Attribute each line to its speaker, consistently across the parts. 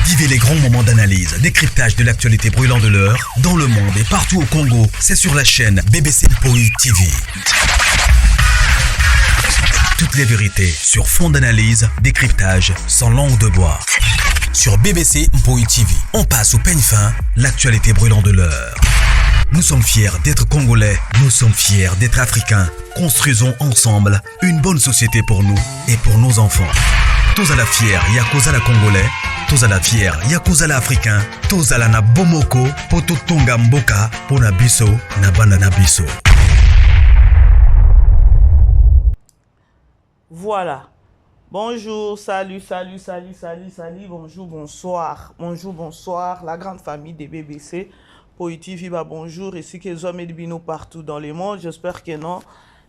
Speaker 1: Vivez les grands moments d'analyse, décryptage de l'actualité brûlante de l'heure, dans le monde et partout au Congo. C'est sur la chaîne BBC Mpoï TV. Toutes les vérités sur fond d'analyse, décryptage, sans langue de bois. Sur BBC Mpoï TV, on passe au peigne fin, l'actualité brûlante de l'heure. Nous sommes fiers d'être Congolais, nous sommes fiers d'être Africains. Construisons ensemble une bonne société pour nous et pour nos enfants. Tous à la fière, Yakozala Congolais, tous à la fière, Yakozala Africain, tous à la na Bomoko, poto tonga mboka, pona biso, na banda na biso.
Speaker 2: Voilà. Bonjour, salut, bonjour, bonsoir, la grande famille des BBC. Poïti Viva, bonjour, ici que les hommes et bino partout dans le monde, j'espère que non.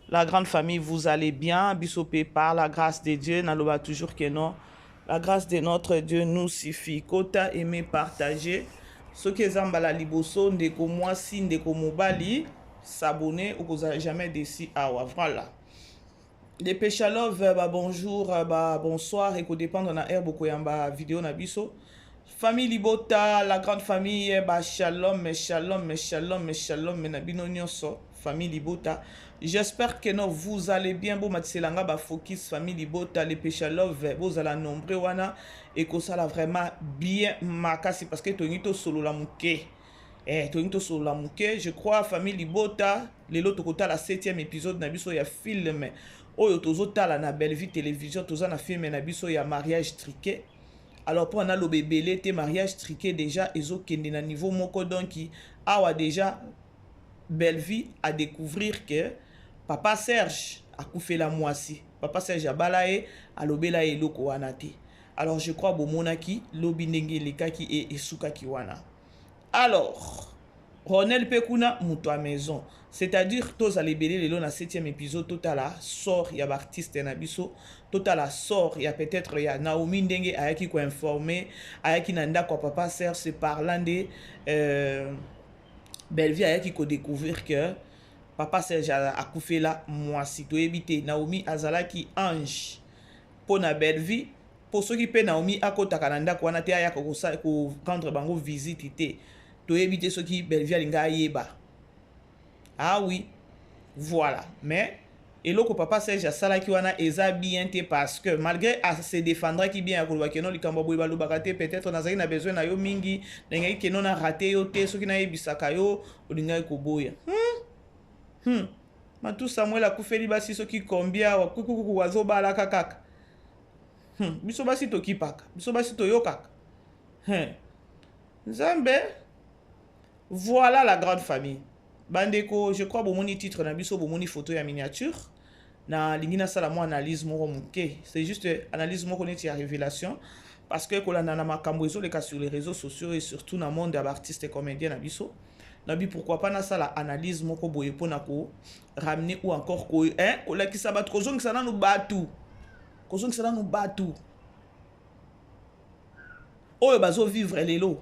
Speaker 2: La grande famille, vous allez bien, bisopé par la grâce de Dieu, n'aloba toujours que non. La grâce de notre Dieu nous suffit. Kota aimer partager. Ce que zambala liboso, ndeko mwasi, ndeko mobali, s'abonner ou que vous n'avez jamais décidé. Ah ouais, voilà. Les péchalov, bonjour, bonsoir, et qu'au dépend de la herbe, yamba vidéo na biso. Famille Libota, la grande famille, shalom, nabino nyonso, famille Libota. J'espère que non, vous allez bien, bon matselanga, focus, famille Libota, les péchalov, vous allez nombreux, wana, et que ça l'a vraiment bien makasi, parce que tonito solo la mouke. Tonito solo la mouke, je crois, famille Libota, les loto kota la 7e épisode, nabiso ya film, oyo tozotala na belle vie télévision toza na film na biso ya mariage triqué. Alors pour na lo bébélé te mariage triqué déjà ezokende na niveau moko donc awa déjà belle vie à découvrir que papa Serge a coupé la moisi. Papa Serge abalae alobela eloko wana te. Alors je crois bomonaki lobi ndenge lekaki et esukaki wana. Alors Ronel Pekuna muto à maison. C'est-à-dire, tous les belés, le long na 7e épisode, total la sort, il y a artiste nabiso, total la sort, il y a peut-être, il y a Naomi Ndenge, ayaki ko informé, ayaki nanda ko papa Serge, c'est parlant de Bellevie, ayaki ko découvrir que papa Serge a coupé la moisi. To éviter, Naomi azalaki ange, pour na Bellevie, pour ceux qui paient Naomi, à côté Kananda, ko anate ayako ko rendre bango visite, to éviter ceux qui Bellevie alinga yeba. Ah oui, voilà. Mais, et là, papa Serge Sala qui wana eza bien te parce que malgré se défendre qui bien à Koloba Kenon, li kambo boy balu bakate peut-être on a besoin na yo mingi, n'engai Kenon a raté yo te, ceux qui na ebisaka yo, olinga koboya. Matu Samuel a koufeli basi ceux qui combien wa kuku wazo bala kakak. Biso basi to kipaka, biso basi to yokak. Zambe. Voilà la grande famille. Bandeko, je crois bomoni titre na biso bomoni photo ya miniature na lingina sala mo analyse moko muke. C'est juste analyse moko neti ya révélation parce que kolanda na makambo ezo leka sur les réseaux sociaux et surtout na monde d'artistes et comédiens na biso. Nabi pourquoi pas na sala analyse moko boye pona ko ramener ou encore ko la ki sabat ko zongi sana no batu. Ko zongi sana no batu. Oyo bazo vivre lelo.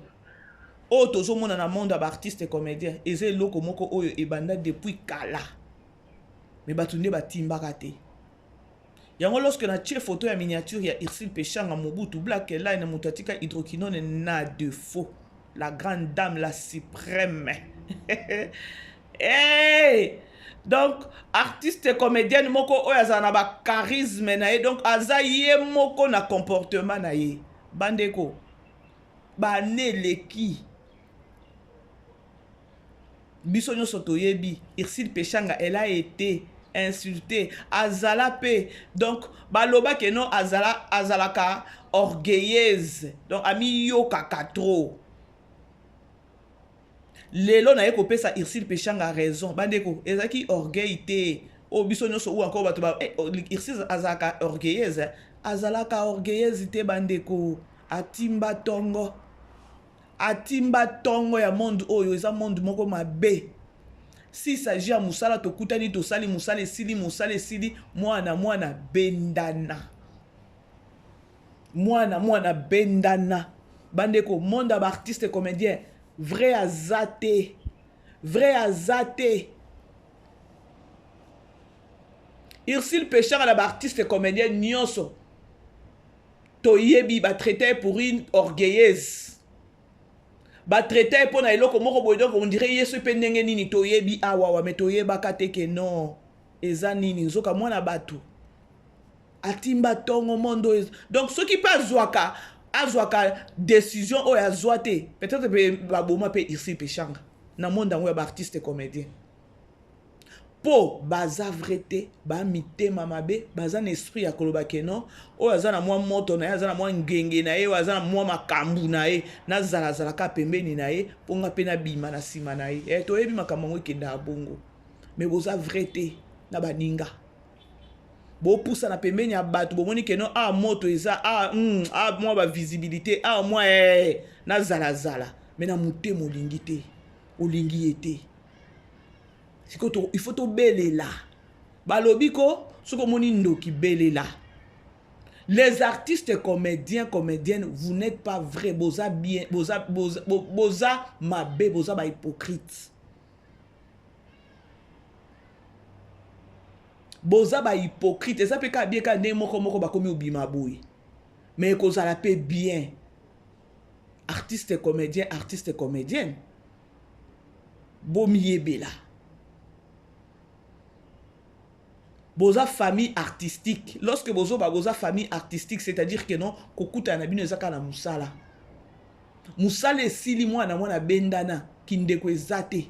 Speaker 2: Oh, tozo mona na monde d'artistes et comédiens. Eze loko moko oyo ebanda depuis kala. Mais batunde batimba kate. Yango lorsque na tie photo ya miniature ya Irsil Pechanga Mobutu Black Line mutatika hydroquinone na défaut. La grande dame, la suprême. Hey! Donc, artiste et comédienne moko oyo azana ba charisme na ye. Donc, azaye moko na comportement na ye. Bandeko. Bane leki. Biso nyonso toyebi, Irsil Pechanga, elle a été insultée, azalape. Donc, baloba ke non azalaka orgueilleuse. Donc, ami yo kakatro. Lelo na yeko pesa Irsil Pechanga raison. Bandeko, ezaki orgueillité. O biso nyonso ou encore batuba, Irsil azalaka orgueilleuse. Azalaka orgueilleuse te bandeko. Atimba tongo ya monde oyo eza monde moko mabe. Si s'agit ya musala tokutani tosali musala esili mwana bendana. Mwana bendana. Bandeko monde d'artiste et comédien vrai azate. Irsil Pechanga la artiste et comédien nyonso. toyebi ba traité pour une orgueilleuse ba traité pour na eloko moko boye donc on dirait yeso pe ndenge nini toyebi awa mais toyeba kateke non eza nini nzoka mwana batu atimba tongo mondo donc ce qui pas azwaka décision o ya zoate peut-être ba boma pe ici pe changa na monde ngo ya ba artiste comédien po baza vrete ba mitema mabe baza na esprit ya koloba keno o aza na mwa moto na ye aza na mwa ngenge na ye o aza na mwa makambu na ye na zala ka pembeni na ye ponga pe na bima na sima na ye toyebi makambo ngo ekenda bongo mais boza vrete na baninga bo poussa na pembeni ya bato bomoni keno moto eza mwa ba visibilité mwa na zala mais na mutema olingi te olingi ete il faut to belela balobiko soko moni ndoki belela. Les artistes comédiennes vous n'êtes pas vrai boza bien boza mabe boza ba hypocrite boza ba hypocrite et ça peut ka bien ka ne moko ba komi obima boy mais ko za la paix bien artiste comédienne bomiebela boza famille artistique. Lorsque boza famille artistique, c'est-à-dire que non, kokuta na bino ezaka na musala. Musala esili mwana mwana bendana kindeko ezate.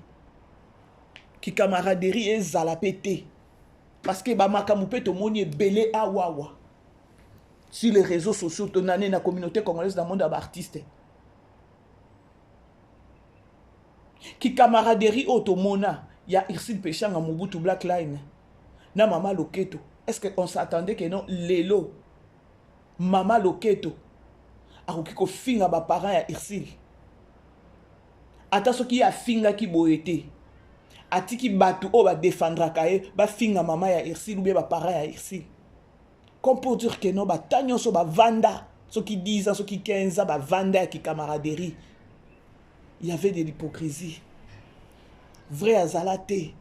Speaker 2: Ki camaraderie ezala pété. Parce que ba makamu pe to moni belé awawa. Sur les réseaux sociaux, tonane na communauté congolaise dans le monde d'artistes. Ki camaraderie otomona ya Irsid Pechanga Mobutu Black Line. Na Mama Loketo. Est-ce qu'on s'attendait que non, Lelo, Mama Loketo, akoki ko finga ba parents ya Irsil. Ata soki ya finga ki boyete. Atiki batu o ba défendra kaye, ba finga mama ya Irsil ou bien ba parents ya Irsil. Comme pour dire que non, ba tanyo so ba vanda, soki 10 ans, soki 15 ans, ba vanda ki camaraderie. Il y avait de l'hypocrisie. Vrai azalate.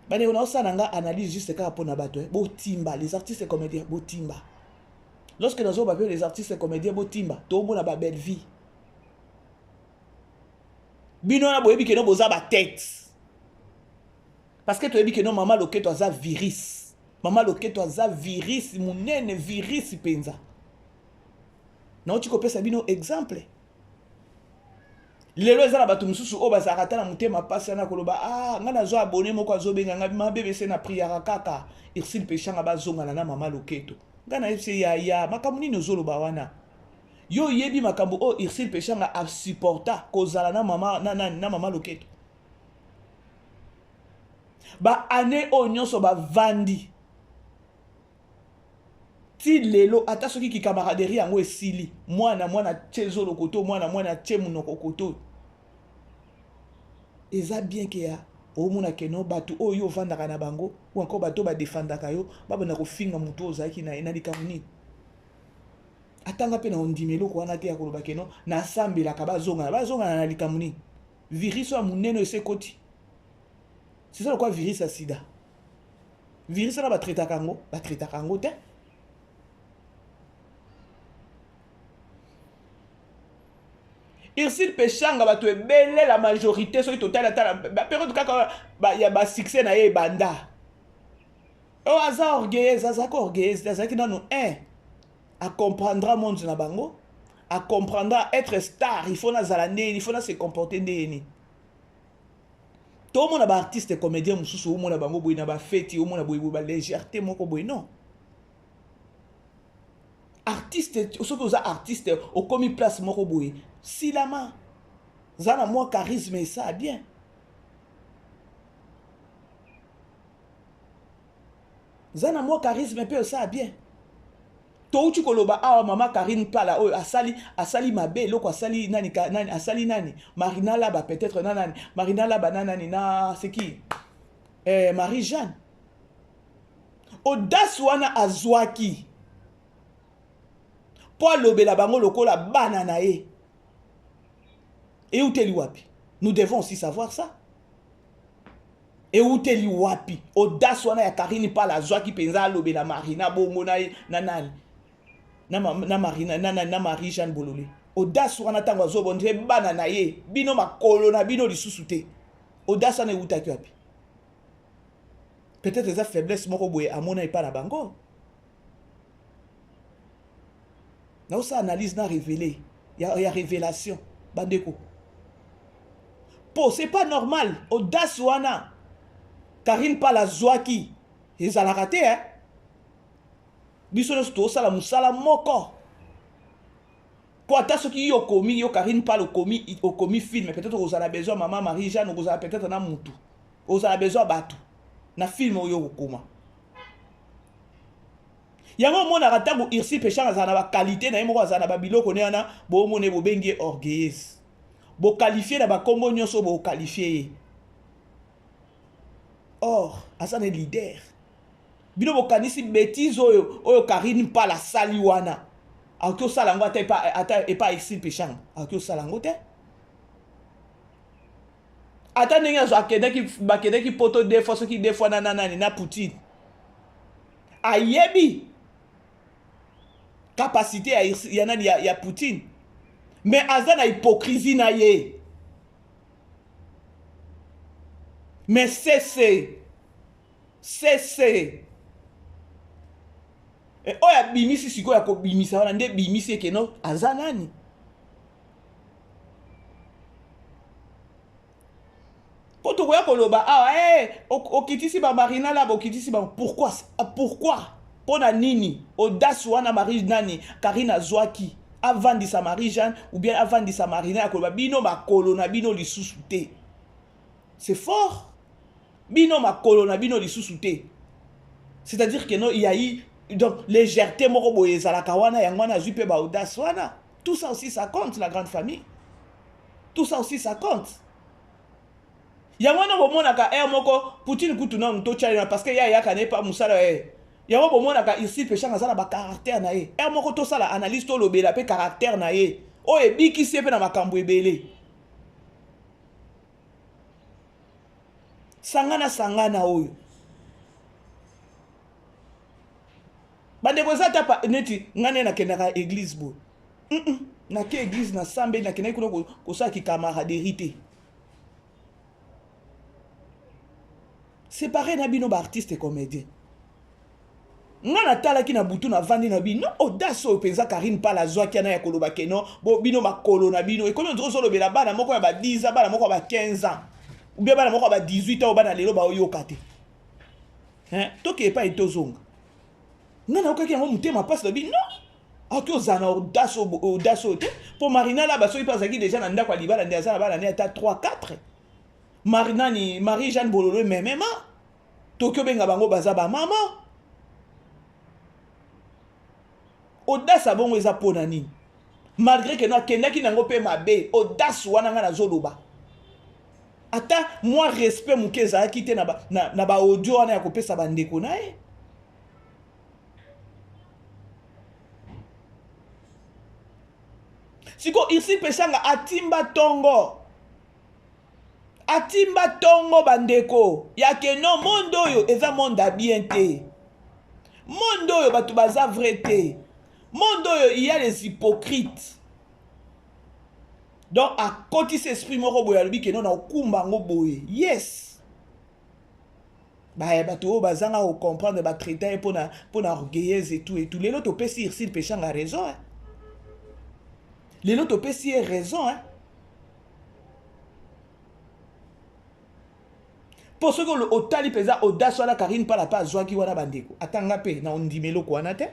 Speaker 2: Bane on a aussi une analyse juste car pour nabato botimba les artistes comédiens botimba lorsque nous avons les artistes comédiens botimba tout le monde a ba belle vie bino na boyebi que non boza ba tête parce que tu yebi que non Mama Loketo aza virus munene virus penza na tu kopesa bino exemple. Lelo eza na bato mususu o bazarata na mutema pasi na koloba ngana zo abonné moko azobenga ngabima BBC na prière kaka Irsil Pechanga bazonga na Mama Loketo ngana ese ya makambo nini ozoloba wana yo yebi makambo o Irsil Pechanga a supporta kozala na Mama Loketo ba ane o nyonso ba vandi ti lelo ata soki ki camaraderie yango esili mwana tchezo lokoto mwana tchemu nokokoto eza bien ke ya omona keno batu oyo vandaka na bango ou encore bato ba defendaka yo babona ko finga muto ozaki na ena likamuni atanga pe na ondimelo ko wana te ya koloba keno na sambela ka bazonga na likamuni virus wa muneno ese koti c'est ça quoi virus à sida virus na ba traita kango te. Irsil Pechanga bato ebele la majorité so total période kaka ya ba succès na ye banda o aza orgueilleuse aza ki nanu a comprendra monde na bango a comprendra être star il faut na zala ndeni il faut na se comporter ndeni to mona ba artiste comédien mususu o mona bango boy na ba fête o mona boy ba légèreté moko boy non artiste soki oza artiste okomi place moko boye silama zana mwa charisme esa bien zana mwa charisme mpe esa bien touti koloba mama Karine Pala oyo asali mabe eloko asali nani asali nani Marina Laba peut-être nani Marina Laba nani na c'est qui Marie-Jeanne audace wana azwaki po alobela bango lokola banana ye et uteli wapi nous devons aussi savoir ça et uteli wapi audace wana ya Karine Pala azwaki penza alobela Marina bongo na nani na Marie-Jeanne Bololé. Audace wana tango azobondre bana na ye bino makolo na bino lisusu te. Audace wana eutaki wapi? Peut-être eza faiblesse moko boye amona epa na bango. Na osa analyse na révélé, y a révélation bandeko. Po c'est pas normal audace wana Karine Pala Zwaki ezalaka te hein. Biso nyonso tosala musala moko. Po ata soki yo komi yo Karine Pala okomi film peut-être ozala besoin maman Marie-Jeanne ozala peut-être na mutu. Ozala besoin batu na film oyo okoma. Yango mona ratango irsi péchant azana ba qualité na yemo azana ba biloko ne ana bo mone bo bengi orgueilleuse. Bo qualifier na ba kombo nyonso bo qualifier. Or, azana leader. Bino bo kanisi bêtise oyo Karine Pala sali wana. Akyo salango ata pas irsi péchant. Akyo salango te. Ata ndenge azo akende ki poto deux fois soki deux fois na Poutine. Ayebi capacité ya Poutine. Mais azana hypocrisie na ye. Mais cessez. Oya bimisi siko ya ko bimisa wana nde bimisi ekeno azanani. Poto koya koloba okitisi ba Marina la okitisi ba pourquoi pona nini audace wana Marie nani Karina Zwaki avandisa Marie-Jeanne ou bien avandisa Marina ya koloba bino makolo na bino lisusu te. C'est fort. Bino makolo na bino lisusu te. C'est-à-dire que non il y a eu donc légèreté moko boye zalaka wana yangwana zui pe ba audace wana. Tout ça aussi ça compte la grande famille. Tout ça aussi ça compte. Yangwana bomonaka moko Poutine kutuna nto China parce que ya kane pa musala yango bomonaka ici péchant azala ba caractère na ye. Moko to sala analyse to lobela pe caractère na ye. O ebiki se pe na makambo ebele. Sangana oyo. Bandeko zata pa neti ngane na kenaka église bo. Na ke église na sambe na kenaka ko sa ki camaraderie te. C'est pareil na bino ba artiste et comédien. Ngana tala ki na butu na vandi na bino audace o penza Karine Pala Zwaki na ya koloba keno bo bino makolo na bino e kono nzoso lobela bana moko ya ba 10 ans bana moko ba 15 ans ou bien bana moko ba 18 ans bana lelo ba oyoka te. Toke pa etozonga. Ngana okaki yango mutema passe na bino. Akyo zana audace te pour Marina la baso ipa zaki déjà na ndako libala ndia na bana ne ata 3 4. Marina ni Marie-Jeanne Bololé même Tokyo benga bango baza ba mama. Audace abongo eza pona nini? Malgré que na kendaki nango pe mabe, audace wana nga na zoloba. Ata moi respect mukeza akite na ba audio wana ya kopesa bandeko na ye. Siko ici pesanga atimba tongo bandeko ya ke no mondo oyo eza monde bien te. Mondo oyo batu baza vrai te. Mondo oyo il y a les hypocrites. Donc à côté s'exprime moko boya lobi ke no na okumba ngo boye. Yes. Ba batu o bazanga o comprendre ba traiter pour na orgueilleuse et tout. Lelo to pesi irsi pechanga raison hein. Lelo to pesi raison hein. Pour ce que le otali pesa audace wala Karine Pala pa Zwaki wana bandeko. Atanga pe na ondimelo ko wana te.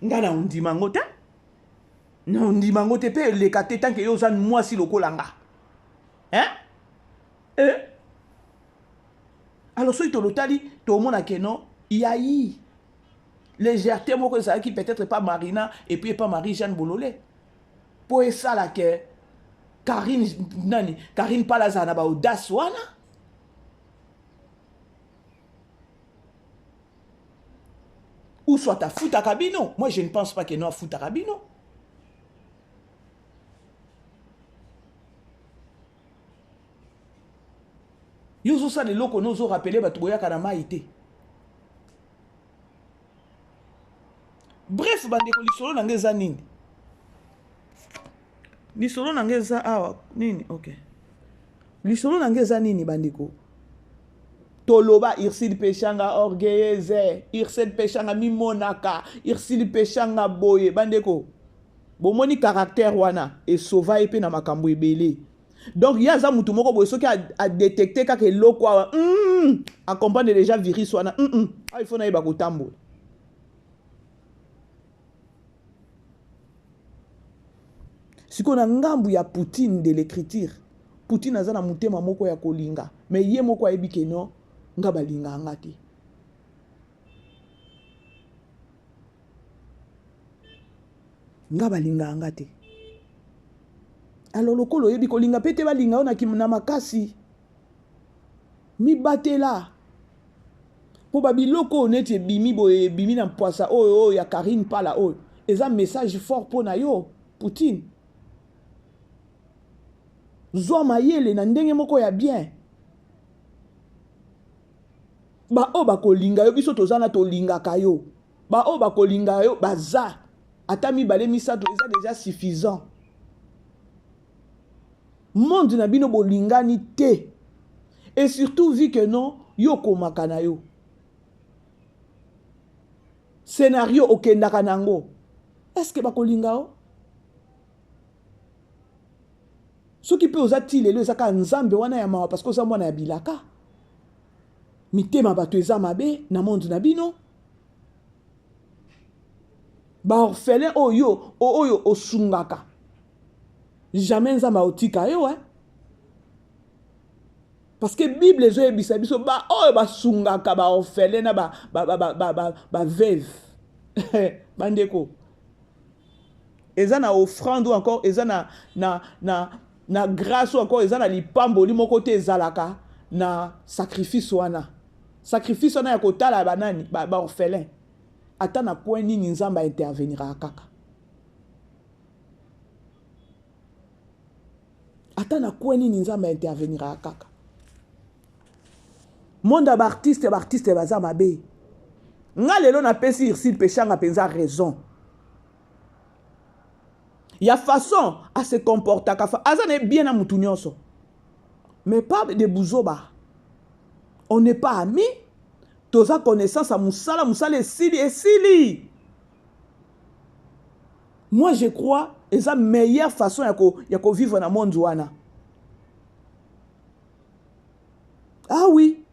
Speaker 2: Ngana ondimango te. Na ondimango te pe le kate tant que yo zan moi si lokolanga. Alors so ito lotali to mona ke non, il y a eu légèreté moko ça qui peut-être pas Marina et puis pas Marie-Jeanne Bololé. Pour ça là que Karine Pala zana ba audace wana. Ou soit à foutre à cabino. Moi, je ne pense pas qu'il y ait à foutre à cabino. Yozo sa les locaux nous ont rappelé Batuboya Kanama été. Bref, bref bandeko lisolo na ngeza nini lisolo na ngeza awa nini okay lisolo na ngeza nini bandeko toloba Ursule Pechanga orgueilleuse Ursule Pechanga mimonaka Ursule Pechanga boye bandeko bomoni caractère wana et sauva epe na makambo ebele donc yaza mutu moko boye soki a détecter kaka eloko awa a comprendre déjà virus wana il faut na yeba kotambola siko na ngambu ya Poutine de l'écriture Poutine aza na mutema moko ya kolinga mais ye moko ayebi ke non nga balinga anga te nga balinga anga te alors lokolo yebi kolinga pete balinga ona kimna makasi mi batela po babiloko neti bimi boye bimi na poisa oyo ya Karine pala oyo eza message fort po na yo Poutine zwa mayele na ndenge moko ya bien ba o bakolinga yo biso tozana tolingaka yo ba o bakolinga yo baza ata mibale misato eza déjà suffisant monde na bino bolingani te et surtout vu que non yo komaka na yo scénario okendaka nango est-ce que bakolinga yo soki pe oza ti lelo ezaka nzambe wana ya mawa parce que oza mwana ya bilaka mitema bato eza mabe na monde na bino baorphelin oyo osungaka jamais nzambe otika yo parce que bible ezoyebisa biso oyo basungaka baorphelin na baveuve bandeko eza na offrande ou encore eza na grâce ou encore eza na lipamboli moko te ezalaka na sacrifice wana ya kotala banani baorphelin ata na point nini nzambe intervenira kaka ata na point nini nzambe intervenira kaka monde artiste baza mabe nga lelo na pesi Ursule Pechanga penza raison ya façon à se comporter azane bien na mutu nyonso mais pas de buzoba on n'est pas amis toza connaissance à musala esili moi je crois eza meilleure façon ya ko vivre na monde wana ah oui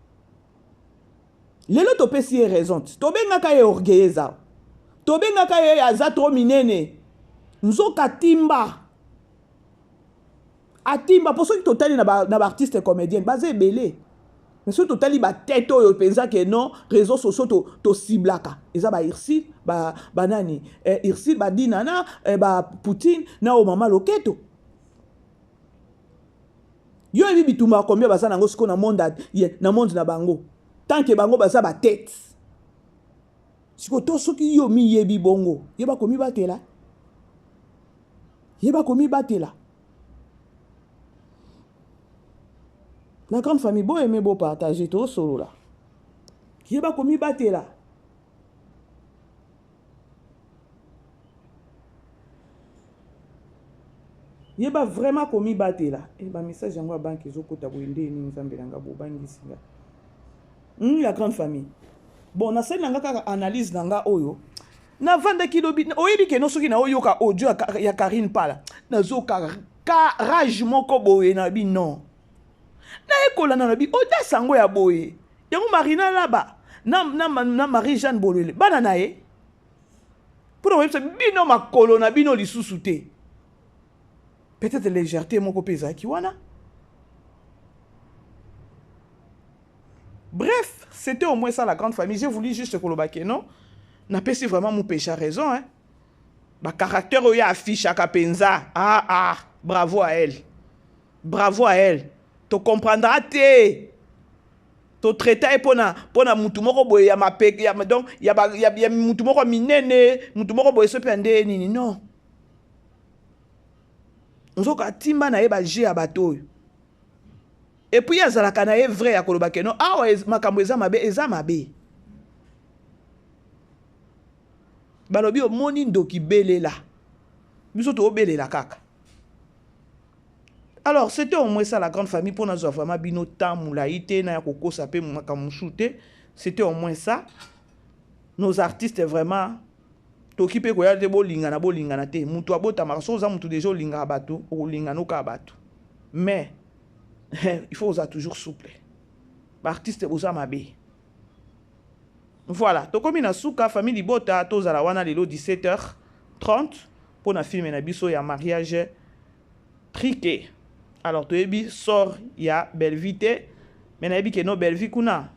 Speaker 2: lelo topesi ye raison tobengaka ye orgueilleuse tobengaka ye aza trop minene nzoka atimba po soki totali na baartiste comédienne baza ebele mais soki totali batete oyo penza ke non réseaux sociaux tosiblaka eza Ursule banani Ursule badinana Poutine na o mama loketo yo ebi bitumba combien baza nango siko na monde na bango tant que bango baza batete siko to soki yo miyebi bongo yeba komi batela la grande famille beau aimer beau partager tout solo là yeba komi batela yeba vraiment komi batela et ba message yango banque ezokota boende ni nzambe nanga bobangisinga la grande famille bon na sel nanga kaka analyse nanga oyo na vanda kilobi oyebi ke no soki na oyoka audio ya Karine pala nazoka rage moko boye na bi non na ekola na bi oda sango ya boye yango Marina laba na Marie Jeanne Bolwele bana na ye pour websa bino makolo na bino lisusu te peut-être légèreté moko pesa ki wana. Bref, c'était au moins ça la grande famille. J'ai voulu juste kolobake, non? N'a pas si vraiment mon péché a raison, hein? Bah, caractère, il y a affiche à Kapenza. Bravo à elle. Bravo à elle. Tu comprendras, tu traité pour na mutu moko boye ya mapek ya donc ya mutu moko minene mutu moko boye so pende nini non. Nzoka timba na ye ba je ya bato. Et puis azalaka na ye vrai ya kolobake non makambo eza mabe. balobi omoni ndoki belela biso to belela kaka. Alors c'était au moins ça la grande famille pour nous vraiment bino tamulaïté na koko sapé makamushute. C'était au moins ça. Nos artistes vraiment tokipe ko ya te bolingana te mutu abota maraso za mutu déjà linga bato o lingano ka bato. Mais il faut oser toujours souple. Artiste oza mabe. Voilà, tokomi na suka famille Libota tozala wana lelo 17h30 pour na film na biso ya mariage triqué. Alors toyebi sort ya belle vite mais na yebi ke no belle vie kuna.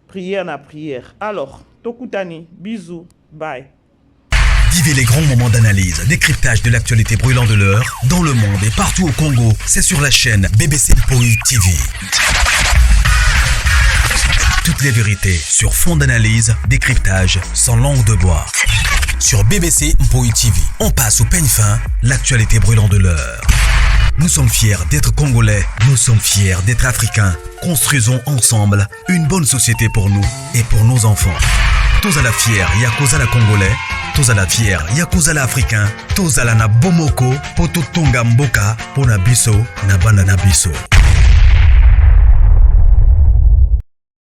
Speaker 2: Prière na prière. Alors, tokutani, bisous, bye.
Speaker 1: Vivez les grands moments d'analyse, décryptage de l'actualité brûlante de l'heure, dans le monde et partout au Congo. C'est sur la chaîne BBC Mpoi TV. Toutes les vérités sur fond d'analyse, décryptage sans langue de bois. Sur BBC Mpoi TV, on passe au peigne fin, l'actualité brûlante de l'heure. Nous sommes fiers d'être Congolais, nous sommes fiers d'être Africains. Construisons ensemble une bonne société pour nous et pour nos enfants. Tous à la fière, Yakoza la Congolais. Tous à la fière, Yakoza la Africain. Tous à la na Bomoko, Poto Tonga Mboka, Pona Biso, na Banda na Biso.